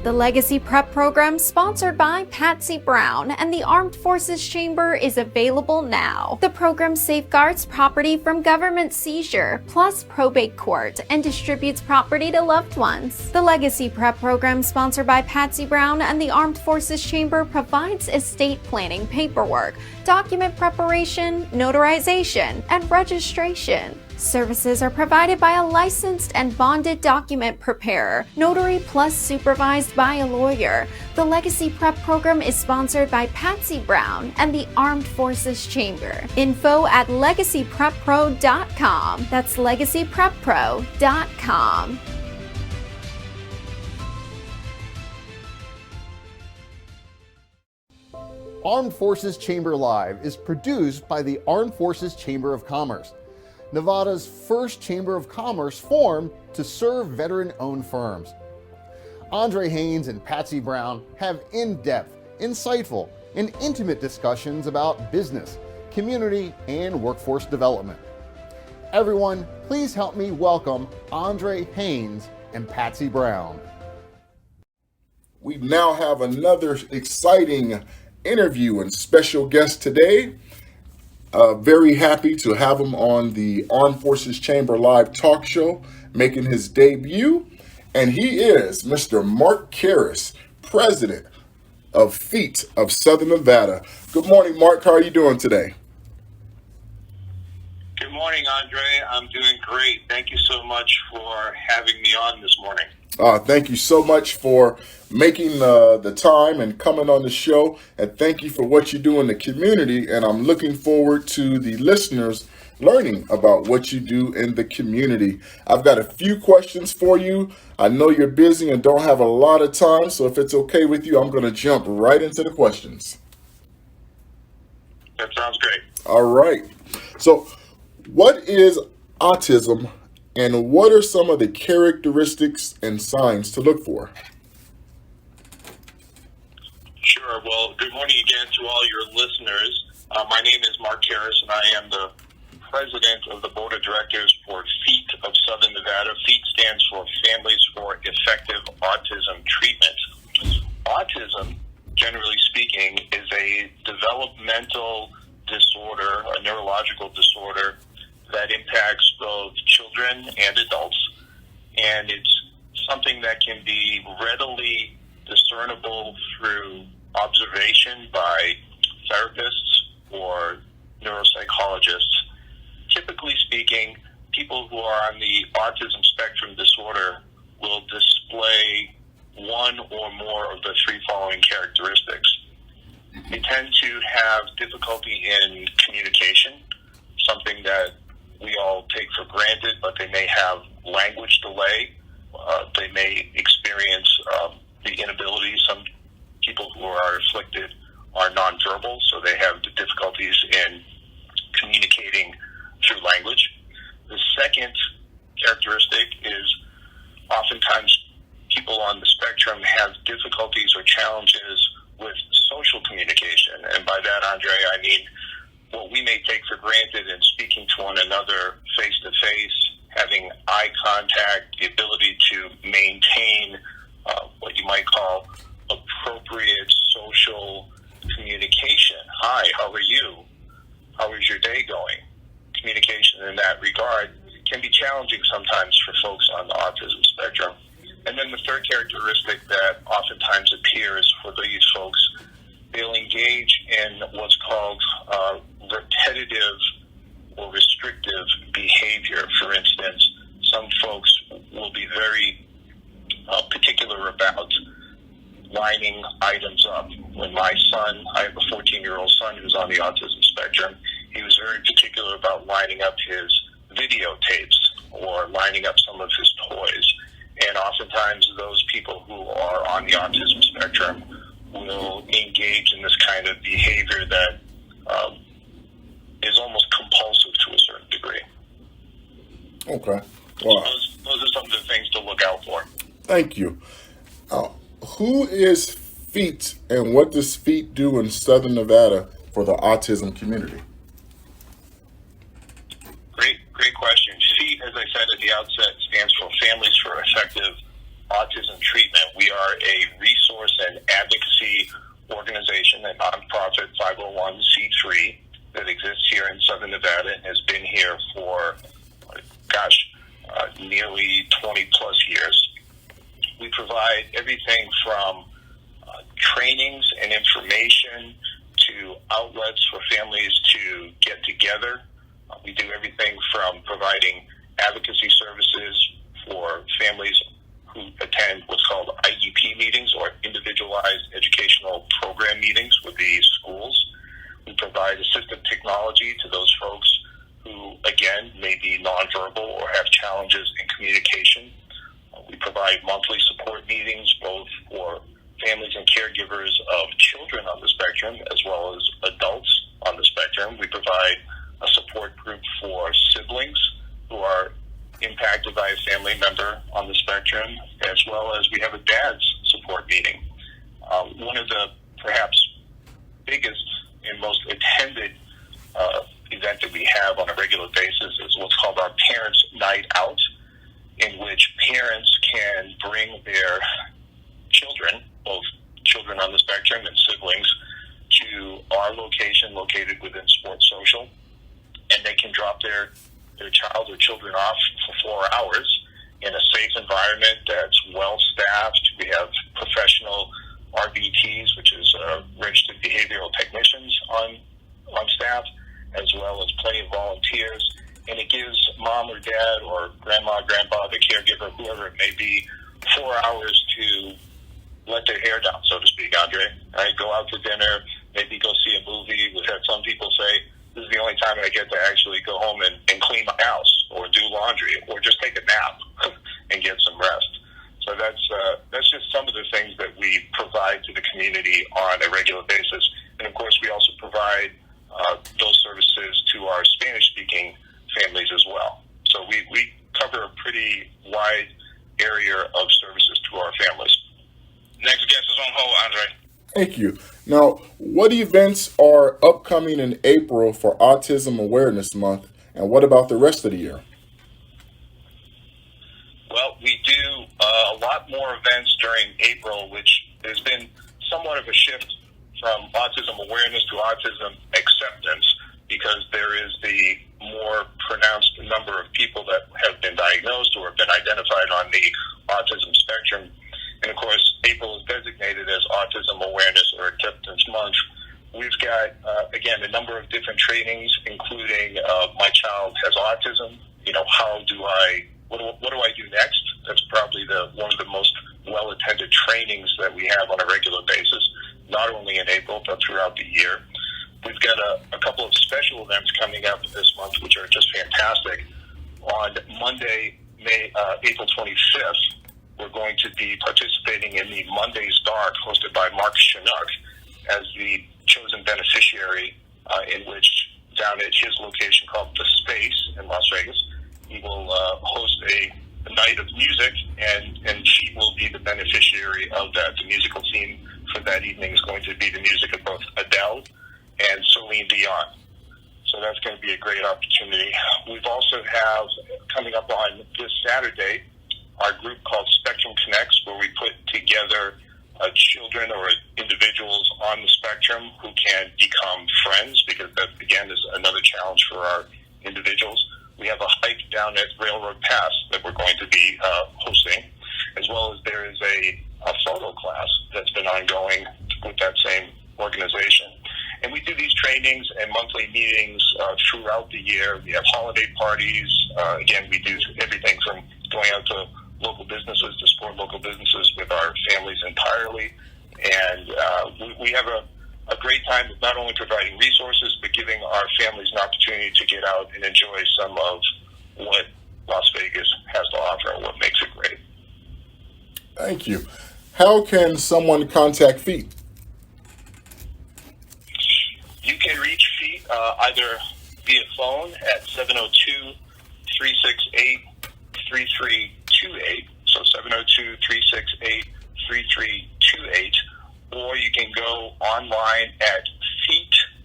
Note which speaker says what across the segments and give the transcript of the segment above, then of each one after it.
Speaker 1: The Legacy Prep program, sponsored by Patsy Brown and the Armed Forces Chamber, is available now. The program safeguards property from government seizure, plus probate court, and distributes property to loved ones. The Legacy Prep program, sponsored by Patsy Brown and the Armed Forces Chamber, provides estate planning paperwork, document preparation, notarization, and registration. Services are provided by a licensed and bonded document preparer, notary plus supervised by a lawyer. The Legacy Prep program is sponsored by Patsy Brown and the Armed Forces Chamber. Info at legacypreppro.com. That's legacypreppro.com.
Speaker 2: Armed Forces Chamber Live is produced by the Armed Forces Chamber of Commerce, Nevada's first Chamber of Commerce formed to serve veteran-owned firms. Andre Haynes and Patsy Brown have in-depth, insightful, and intimate discussions about business, community, and workforce development. Everyone, please help me welcome Andre Haynes and Patsy Brown.
Speaker 3: We now have another exciting interview and special guest today. Very happy to have him on the Armed Forces Chamber Live talk show, making his debut. And he is Mr. Mark Karris, president of FEAT of Southern Nevada. Good morning, Mark. How are you doing today?
Speaker 4: Good morning, Andre. I'm doing great. Thank you so much for having me on this morning.
Speaker 3: Thank you so much for making the time and coming on the show. And thank you for what you do in the community. And I'm looking forward to the listeners learning about what you do in the community. I've got a few questions for you. I know you're busy and don't have a lot of time. So if it's okay with you, I'm going to jump right into the questions.
Speaker 4: That sounds great.
Speaker 3: All right. So what is autism? And what are some of the characteristics and signs to look for?
Speaker 4: Sure. Well, good morning again to all your listeners. My name is Mark Karris, and I am the president of the board of directors for FEAT of Southern Nevada. FEAT stands for Families for Effective Autism Treatment. Autism, generally speaking, is a developmental disorder, a neurological disorder that impacts both children and adults, and it's something that can be readily discernible through observation by therapists or neuropsychologists. Typically speaking, people who are on the autism spectrum disorder will display one or more of the three following characteristics. They tend to have difficulty in communication, something that we all take for granted, but they may have language delay. They may experience the inability. Some people who are afflicted are nonverbal, so they have the difficulties in communicating through language. The second characteristic is oftentimes people on the spectrum have difficulties or challenges with social communication. And by that, Andre, I mean what we may take for granted in speaking to one another face-to-face, having eye contact, the ability to maintain what you might call appropriate social communication. Hi, how are you? How is your day going? Communication in that regard can be challenging sometimes for folks on the autism spectrum. And then the third characteristic that oftentimes appears for these folks, they'll engage in what's called repetitive or restrictive behavior. For instance, some folks will be very particular about lining items up. When my son, I have a 14-year-old son who's on the autism spectrum, he was very particular about lining up his videotapes or lining up some of his toys. And oftentimes those people who are on the autism spectrum will engage in this kind of behavior that is almost compulsive to a certain degree.
Speaker 3: Okay.
Speaker 4: Wow. So those are some of the things to look out for.
Speaker 3: Thank you. Who is FEAT and what does FEAT do in Southern Nevada for the autism community?
Speaker 4: Great question. FEAT, as I said at the outset, stands for Families for Effective Autism Treatment. We are a nearly 20 plus years. We provide everything from trainings and information to outlets for families to get together. We do everything from providing advocacy services for families who attend what's called IEP meetings, or individualized educational program meetings with the schools. We provide assistive technology to those folks who, again, may be nonverbal or have challenges in communication. We provide monthly support meetings both for families and caregivers of children on the spectrum as well as adults on the spectrum. We provide a support group for siblings who are impacted by a family member on the spectrum, as well as we have a dad's support meeting. One of the perhaps biggest and most attended event that we have on a regular basis is what's called our Parents' Night Out, in which parents can bring their children, both children on the spectrum and siblings, to our location located within Sports Social, and they can drop their child or children off for 4 hours in a safe environment that's well staffed. We have professional RBTs, which is registered behavioral technicians on staff, as well as plenty of volunteers. And it gives mom or dad or grandma, grandpa, the caregiver, whoever it may be, 4 hours to let their hair down, so to speak, Andre. Right? Go out to dinner, maybe go see a movie. We've had some people say, this is the only time I get to actually go home and clean my house or do laundry or just take a nap and get some rest. So that's just some of the things that we provide to the community on a regular basis. And of course, we also provide those services to our Spanish-speaking families as well. So we cover a pretty wide area of services to our families. Next guest is on hold, Andre.
Speaker 3: Thank you. Now, what events are upcoming in April for Autism Awareness Month, and what about the rest of the year?
Speaker 4: Well, we do a lot more events during April, which there's been somewhat of a shift from autism awareness to autism acceptance, because there is the more pronounced number of people that have been diagnosed or have been identified on the autism spectrum. And of course, April is designated as Autism Awareness or Acceptance Month. We've got, again, a number of different trainings, including My Child Has Autism. What do I do next? That's probably one of the most well-attended trainings that we have on a regular basis, not only in April, but throughout the year. We've got a couple of special events coming up this month, which are just fantastic. On Monday, April 25th, we're going to be participating in the Monday's Dark, hosted by Mark Chinook, as the chosen beneficiary, in which down at his location called The Space in Las Vegas, he will host a night of music, and she will be the beneficiary of that. The musical theme for that evening is going to be the music of both Adele and Celine Dion. So that's going to be a great opportunity. We've also have, coming up on this Saturday, our group called Spectrum Connects, where we put together children or individuals on the spectrum who can become friends, because that, again, is another challenge for our individuals. We have a hike down at Railroad Pass that we're going to be hosting, as well as there is a photo class that's been ongoing with that same organization. And we do these trainings and monthly meetings throughout the year. We have holiday parties. Again, we do everything from going out to local businesses to support local businesses with our families entirely. And we have a great time with not only providing resources, but giving our families an opportunity to get out and enjoy some of what Las Vegas has to offer and what makes it great.
Speaker 3: Thank you. How can someone contact FEAT?
Speaker 4: You can reach FEAT either via phone at 702-368-3328, so 702-368-3328, or you can go online at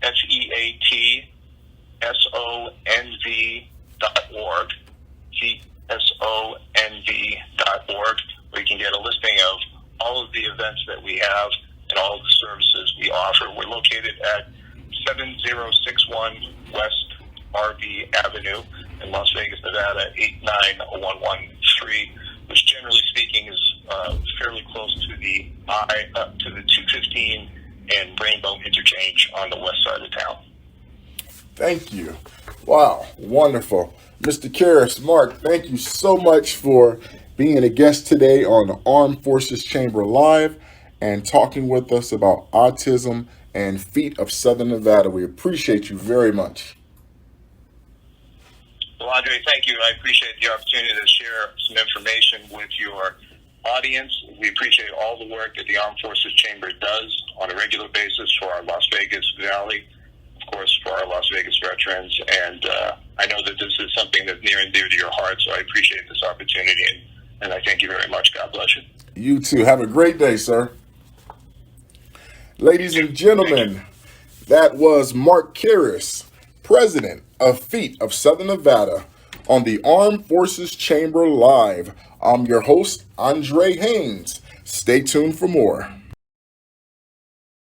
Speaker 4: featsonv.org, featsonv.org, where you can get a listing of all of the events that we have and all of the services we offer. We're located at 7061 West RB Avenue. in Las Vegas, Nevada, 89113, which generally speaking is fairly close to the 215 and Rainbow interchange on the west side of town.
Speaker 3: Thank you. Wow, wonderful. Mr. Karris, Mark, thank you so much for being a guest today on the Armed Forces Chamber Live and talking with us about autism and Feet of Southern Nevada. We appreciate you very much.
Speaker 4: Well, Andre, thank you. I appreciate the opportunity to share some information with your audience. We appreciate all the work that the Armed Forces Chamber does on a regular basis for our Las Vegas Valley, of course, for our Las Vegas veterans. And I know that this is something that's near and dear to your heart, so I appreciate this opportunity. And I thank you very much. God bless you.
Speaker 3: You too. Have a great day, sir. Ladies and gentlemen, that was Mark Karris, president of Feet of Southern Nevada, on the Armed Forces Chamber Live. I'm your host, Andre Haynes. Stay tuned for more.